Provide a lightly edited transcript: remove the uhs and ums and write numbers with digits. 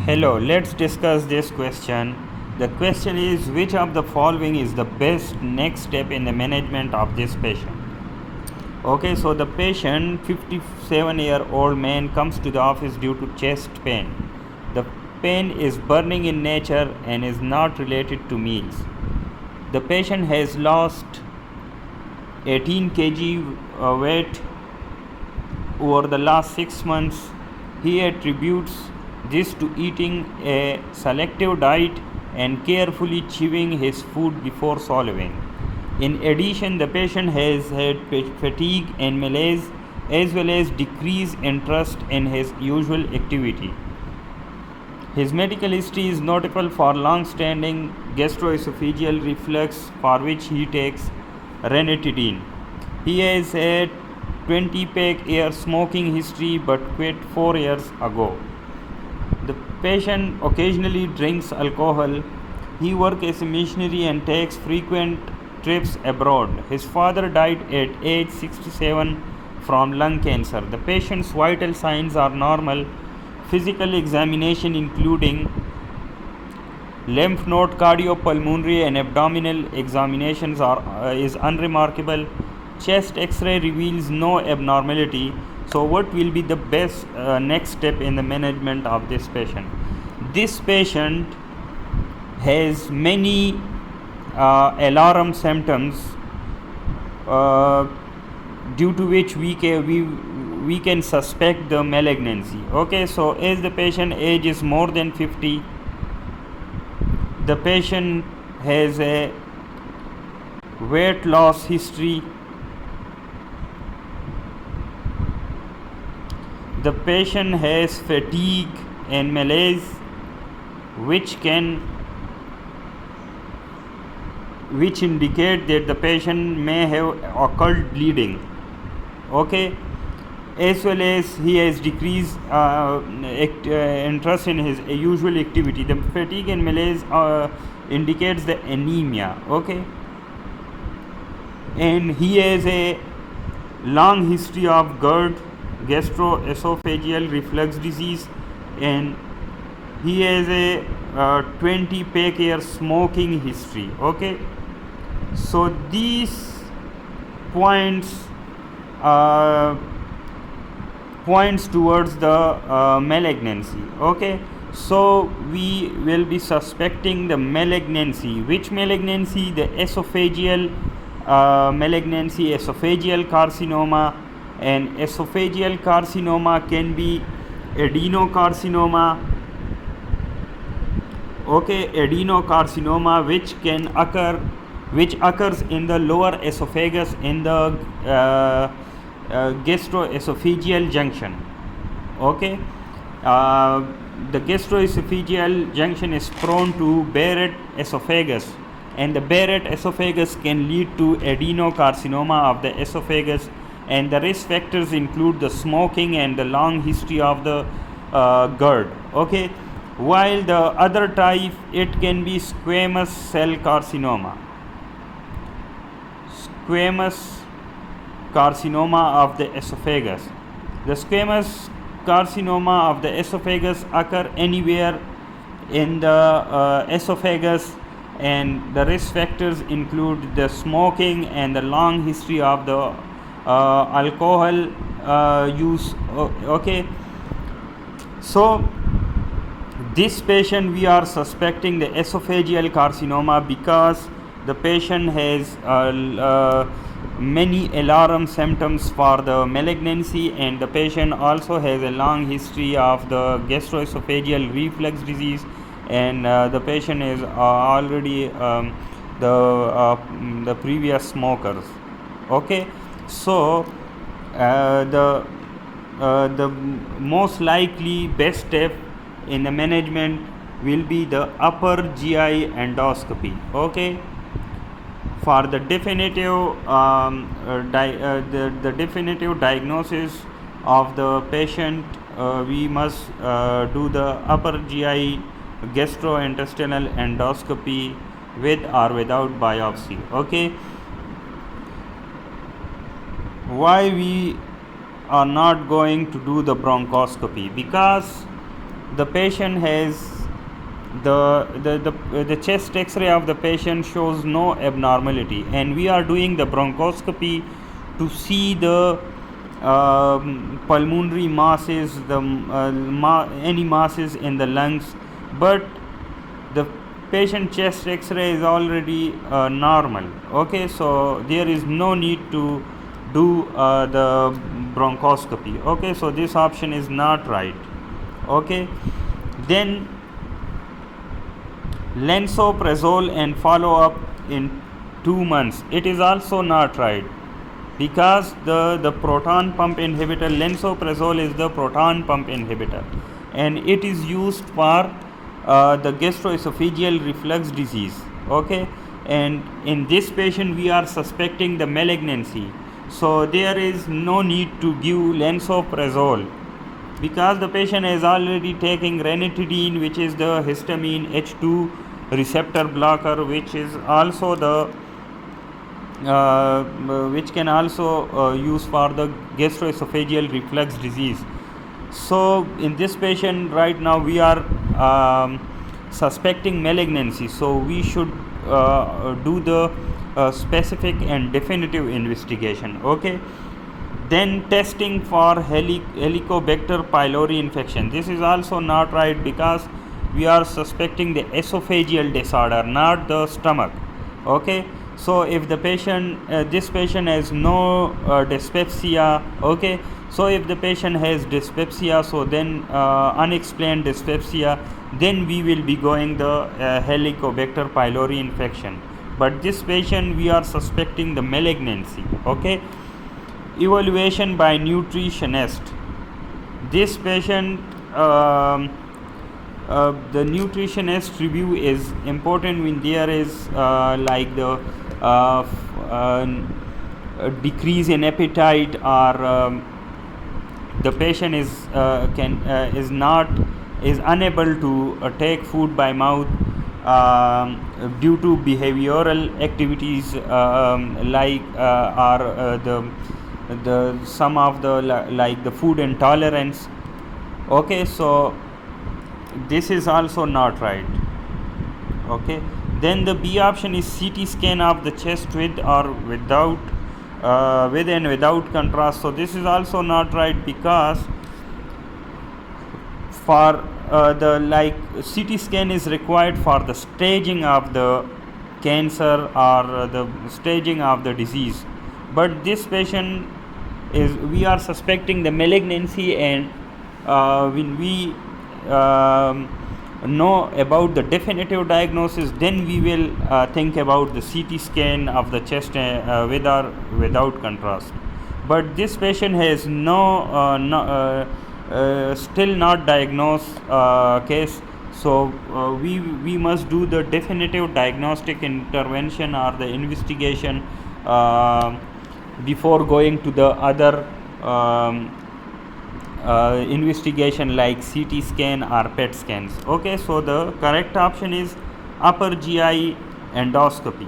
Hello, let's discuss this question. The question is, which of the following is the best next step in the management of this patient? Okay, so the patient, 57-year-old man, comes to the office due to chest pain. The pain is burning in nature and is not related to meals. The patient has lost 18 kg weight over the last 6 months. He attributes this to eating a selective diet and carefully chewing his food before swallowing. In addition, the patient has had fatigue and malaise as well as decreased interest in his usual activity. His medical history is notable for long-standing gastroesophageal reflux, for which he takes ranitidine. He has a 20-pack-year smoking history but quit 4 years ago. The patient occasionally drinks alcohol. He works as a missionary and takes frequent trips abroad. His father died at age 67 from lung cancer. The patient's vital signs are normal. Physical examination including lymph node, cardiopulmonary and abdominal examinations is unremarkable. Chest x-ray reveals no abnormality. So what will be the best next step in the management of this patient? This patient has many alarm symptoms due to which we can suspect the malignancy. Okay, so as the patient age is more than 50, the patient has a weight loss history. The patient has fatigue and malaise which indicate that the patient may have occult bleeding. Okay, as well as he has decreased interest in his usual activity. The fatigue and malaise indicates the anemia. Okay, and he has a long history of GERD, gastroesophageal reflux disease, and he has a 20-pack-year smoking history. Okay, so these points points towards the malignancy. Okay, so we will be suspecting the malignancy. Which malignancy? The esophageal malignancy, esophageal carcinoma. And esophageal carcinoma can be adenocarcinoma. Okay, adenocarcinoma which occurs in the lower esophagus in the gastroesophageal junction. Okay, the gastroesophageal junction is prone to Barrett esophagus, and the Barrett esophagus can lead to adenocarcinoma of the esophagus. And the risk factors include the smoking and the long history of the GERD. Okay, while the other type, it can be squamous cell carcinoma. Squamous carcinoma of the esophagus. The squamous carcinoma of the esophagus occur anywhere in the esophagus, and the risk factors include the smoking and the long history of the alcohol use. Okay, so this patient we are suspecting the esophageal carcinoma because the patient has many alarm symptoms for the malignancy, and the patient also has a long history of the gastroesophageal reflux disease, and the patient is already the previous smokers. Okay, so the most likely best step in the management will be the upper GI endoscopy. Okay, for the definitive the definitive diagnosis of the patient, we must do the upper GI gastrointestinal endoscopy with or without biopsy. Okay, why we are not going to do the bronchoscopy? Because the patient has the chest x-ray of the patient shows no abnormality, and we are doing the bronchoscopy to see the pulmonary masses, any masses in the lungs, but the patient chest x-ray is already normal. Okay, so there is no need to do the bronchoscopy. Okay, so this option is not right. Okay, then lansoprazole and follow up in 2 months, it is also not right, because the proton pump inhibitor lansoprazole is the proton pump inhibitor, and it is used for the gastroesophageal reflux disease. Okay, and in this patient we are suspecting the malignancy, so there is no need to give lansoprazole, because the patient is already taking ranitidine, which is the histamine H2 receptor blocker, which is also the which can also use for the gastroesophageal reflux disease. So in this patient right now we are suspecting malignancy, so we should do the specific and definitive investigation. Okay, then testing for Helicobacter pylori infection, this is also not right, because we are suspecting the esophageal disorder, not the stomach. Okay, so if the patient this patient has no dyspepsia. Okay, so if the patient has dyspepsia, so then unexplained dyspepsia, then we will be going the Helicobacter pylori infection, but this patient we are suspecting the malignancy. Okay, evaluation by nutritionist, this patient the nutritionist review is important when there is like the decrease in appetite, or the patient is unable to take food by mouth due to behavioral activities, like or the some of the like the food intolerance. Okay, so this is also not right. Okay, then the B option is CT scan of the chest with or without with and without contrast, so this is also not right, because for the like CT scan is required for the staging of the cancer or the staging of the disease, but this patient is, we are suspecting the malignancy, and when we know about the definitive diagnosis, then we will think about the CT scan of the chest with or without contrast. But this patient has still not diagnosed case, so we must do the definitive diagnostic intervention or the investigation before going to the other investigation like CT scan or PET scans. Okay, so the correct option is upper GI endoscopy.